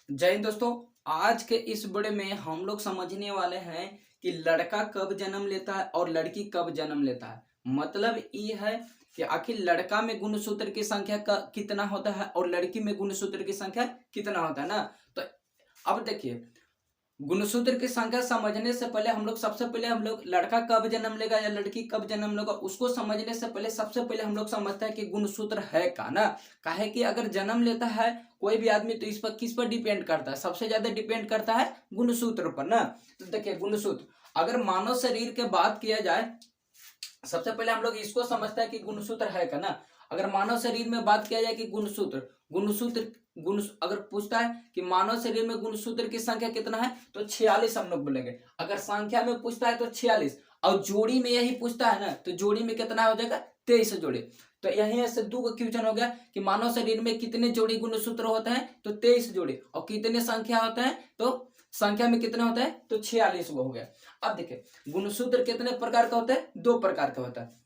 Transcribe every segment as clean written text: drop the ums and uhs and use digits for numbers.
जय हिंद दोस्तों। आज के इस वीडियो में हम लोग समझने वाले हैं कि लड़का कब जन्म लेता है और लड़की कब जन्म लेता है। मतलब ये है कि आखिर लड़का में गुणसूत्र की संख्या का कितना होता है और लड़की में गुणसूत्र की संख्या कितना होता है ना। तो अब देखिए, गुणसूत्र की संख्या समझने से पहले सबसे पहले हम लोग लड़का कब जन्म लेगा या लड़की कब जन्म लेगा उसको समझने से पहले सबसे पहले हम लोग समझते हैं कि गुणसूत्र है का ना। काहे कि अगर जन्म लेता है कोई भी आदमी तो इस पर किस पर डिपेंड करता है, सबसे ज्यादा डिपेंड करता है गुणसूत्र पर ना। तो देखिए, गुणसूत्र अगर मानव शरीर के बात किया जाए, सबसे पहले हम लोग इसको समझते हैं कि गुणसूत्र है का ना। अगर मानव शरीर में बात किया जाए कि गुणसूत्र गुणसूत्र गुण अगर पूछता है कि मानव शरीर में गुणसूत्र की संख्या कितना है तो 46 हम लोग बोलेंगे। अगर संख्या में पूछता है तो 46, और जोड़ी में यही पूछता है ना तो जोड़ी में कितना हो जाएगा, 23 जोड़ी। तो यहीं से दो क्वेश्चन हो गया कि मानव शरीर में कितने जोड़ी गुणसूत्र होते हैं तो 23 जोड़ी, और कितने संख्या होते हैं तो संख्या में कितना होता है तो 46 वो हो गया। अब देखिए, गुणसूत्र कितने प्रकार का होता है, दो प्रकार का होता है।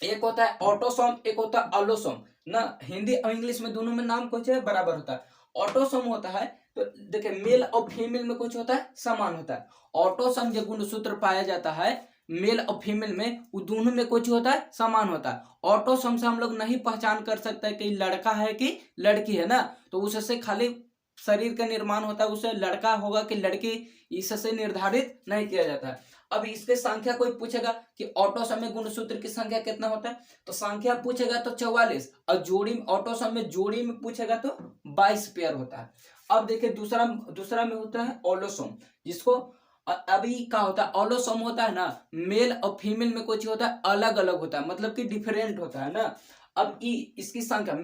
एक होता है ऑटोसोम, एक होता है अलोसोम ना। हिंदी और इंग्लिश में दोनों में नाम कुछ है बराबर होता है। ऑटोसोम होता है तो देखिए मेल और फीमेल में कुछ होता है समान होता है। ऑटोसोम जो गुणसूत्र पाया जाता है मेल और फीमेल में, वो दोनों में कुछ होता है समान होता है। ऑटोसोम से हम लोग नहीं पहचान कर सकते कि लड़का है कि लड़की है ना। तो उससे खाली शरीर का निर्माण होता है, उसे लड़का होगा कि लड़की इससे निर्धारित नहीं किया जाता है। अब इसके संख्या कोई पूछेगा कि ऑटोसोम में गुणसूत्र की संख्या कितना होता है तो संख्या पूछेगा तो 44, और जोड़ी ऑटोसोम में जोड़ी में पूछेगा तो 22 पेयर होता है। अब देखिए दूसरा दूसरा में होता है ओलोसोम, जिसको अभी क्या होता है, ओलोसोम होता है ना, मेल और फीमेल में कुछ होता है अलग अलग होता है, मतलब कि डिफरेंट होता है ना। अब इसकी संख्या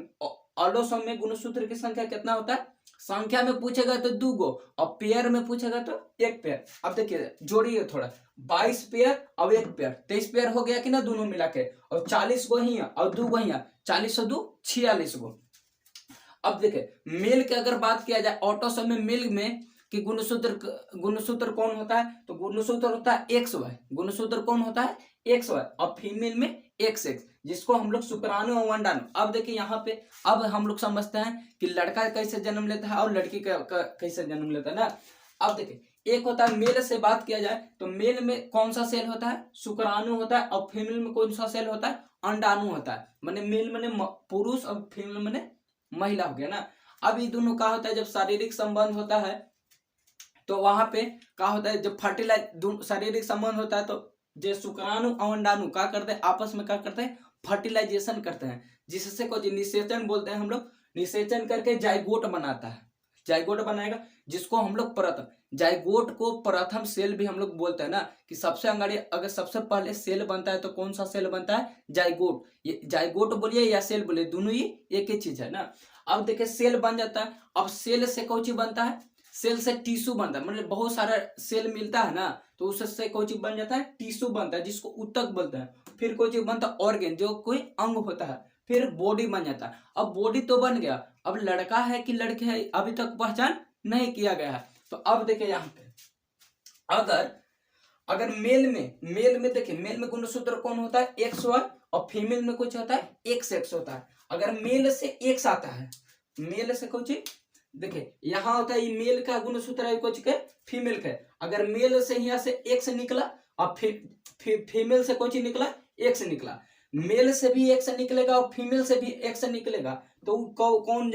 ओलोसोम में गुणसूत्र की संख्या कितना होता है, संख्या में पूछेगा तो 2 गो और पेयर में पूछेगा तो 1 पेयर। अब देखिए जोड़िए थोड़ा, 22 पेयर और 1 पेयर 23 पेयर हो गया कि ना दोनों मिला के, और 40 गो ही और 2 गो ही, 40 और 2 46 गो। अब देखिए मेल की अगर बात किया जाए, ऑटोसोम में मेल में कि गुणसूत्र कौन होता है तो गुणसूत्र होता है एक्स वाई। गुणसूत्र कौन होता है एक्स वाई, और फीमेल में एक्स एक्स, जिसको हम लोग शुक्राणु और अंडाणु। अब देखिए यहाँ पे अब हम लोग समझते हैं कि लड़का कैसे जन्म लेता है और लड़की कैसे जन्म लेता है ना। अब देखिए, एक होता है मेल से बात किया जाए तो मेल में कौन सा सेल होता है, शुक्राणु होता है, और फीमेल में कौन सा सेल होता है, अंडाणु होता है। माने मेल माने पुरुष और फीमेल माने महिला हो गया ना। अब ये दोनों का होता है जब शारीरिक संबंध होता है तो वहां पे क्या होता है, जब शारीरिक संबंध होता है तो जो शुक्राणु और अंडाणु क्या करते हैं, आपस में क्या करते हैं, फर्टिलाइजेशन करते हैं, जिससे कुछ निषेचन बोलते हैं हम लोग। निषेचन करके जाइगोट बनाता है, जाइगोट बनाएगा, जिसको हम लोग प्रथम जाइगोट को प्रथम सेल भी हम लोग बोलते हैं ना। कि सबसे अंगाड़ी अगर सबसे पहले सेल बनता है तो कौन सा सेल बनता है, जाइगोट। ये जाइगोट बोलिए या सेल बोलिए, दोनों ही एक ही चीज है ना। अब देखिए सेल बन जाता है, अब सेल से कौन चीज बनता है, सेल से टिश्यू बनता है, मतलब बहुत सारा सेल मिलता है ना तो उससे कोई चीज बन जाता है, टिश्यू बनता है जिसको ऊतक बोलते हैं। फिर कोई चीज बनता है ऑर्गेन, जो कोई अंग होता है। फिर बॉडी बन जाता है। अब बॉडी तो बन गया, अब लड़का है कि लड़की है अभी तक पहचान नहीं किया गया है। तो अब देखिए यहाँ पे अगर अगर मेल में देखिए, मेल में गुणसूत्र कौन होता है एक्स वाई, और फीमेल में कुछ होता है एक्स एक्स होता है। अगर मेल से एक्स आता है, मेल से कुछ देखिए यहाँ होता है मेल का गुणसूत्र है कुछ के फीमेल का। अगर मेल से यहाँ से एक्स निकला और फीमेल से कुछ निकला एक्स निकला, मेल से भी एक्स निकलेगा और फीमेल से भी एक्स निकलेगा, तो कौन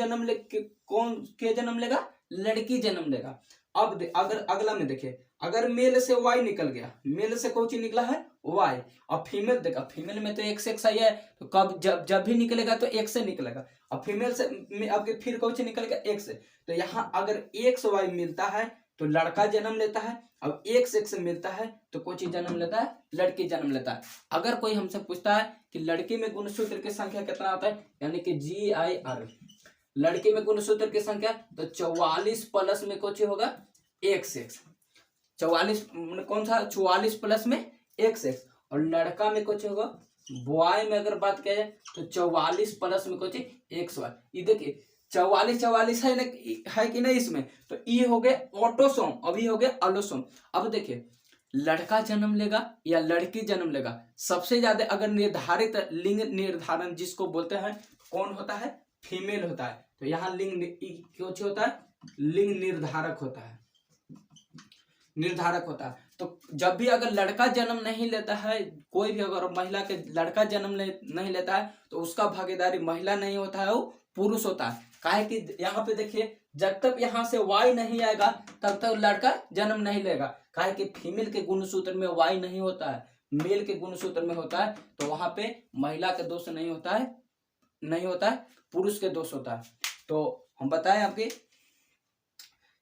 के जन्म लेगा, लड़की जन्म लेगा। अब अगर अगला में देखिए, अगर मेल से वाई निकल गया, मेल से कौन निकला है वाई, और फीमेल देखा, फीमेल में तो एक्स एक्स आई है, तो कब जब भी निकलेगा तो एक्स से निकलेगा, और फीमेल से अब फिर कौन निकलेगा एक्स से। तो यहाँ अगर एक्स वाई मिलता है तो लड़का जन्म लेता है, अब एक्स एक्स मिलता है तो कोई चीज जन्म लेता है, लड़की जन्म लेता है। अगर कोई हमसे पूछता है कि लड़की में गुणसूत्र की संख्या कितना होता है, यानी कि GIR, लड़की में गुणसूत्र की संख्या तो 44 प्लस में कुछ होगा एक्स एक्स, 44 कौन सा 44 प्लस में एक्स एक्स, और लड़का में कुछ होगा बॉय में अगर बात किया जाए तो 44 प्लस में कुछ एक्स वाई। ये देखिए 44 है ना, है कि नहीं इसमें, तो ये हो गए ऑटोसोम, अभी हो गए अलोसोम। अब देखिए लड़का जन्म लेगा या लड़की जन्म लेगा, सबसे ज्यादा अगर निर्धारित लिंग निर्धारण जिसको बोलते हैं कौन होता है, फीमेल होता है। तो यहाँ लिंग कुछ होता है लिंग निर्धारक होता है, निर्धारक होता है। तो जब भी अगर लड़का जन्म नहीं लेता है, कोई भी अगर महिला के लड़का जन्म नहीं लेता है तो उसका भागीदारी महिला नहीं होता है, वो पुरुष होता है। काहे कि यहाँ पे देखिए, जब तक यहाँ से वाई नहीं आएगा तब तक लड़का जन्म नहीं लेगा। काहे कि फीमेल के गुणसूत्र में वाई नहीं होता है, मेल के गुणसूत्र में होता है। तो वहां पे महिला के दोष नहीं होता है, नहीं होता है, पुरुष के दोष होता है। तो हम बताएं आपके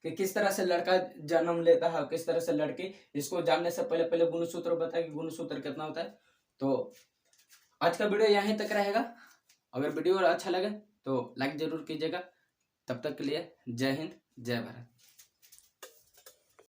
कि किस तरह से लड़का जन्म लेता है, किस तरह से लड़की, इसको जानने से पहले पहले गुणसूत्र बताए कि गुणसूत्र कितना होता है। तो आज का वीडियो यहीं तक रहेगा। अगर वीडियो अच्छा लगे तो लाइक जरूर कीजिएगा। तब तक के लिए जय हिंद, जय भारत।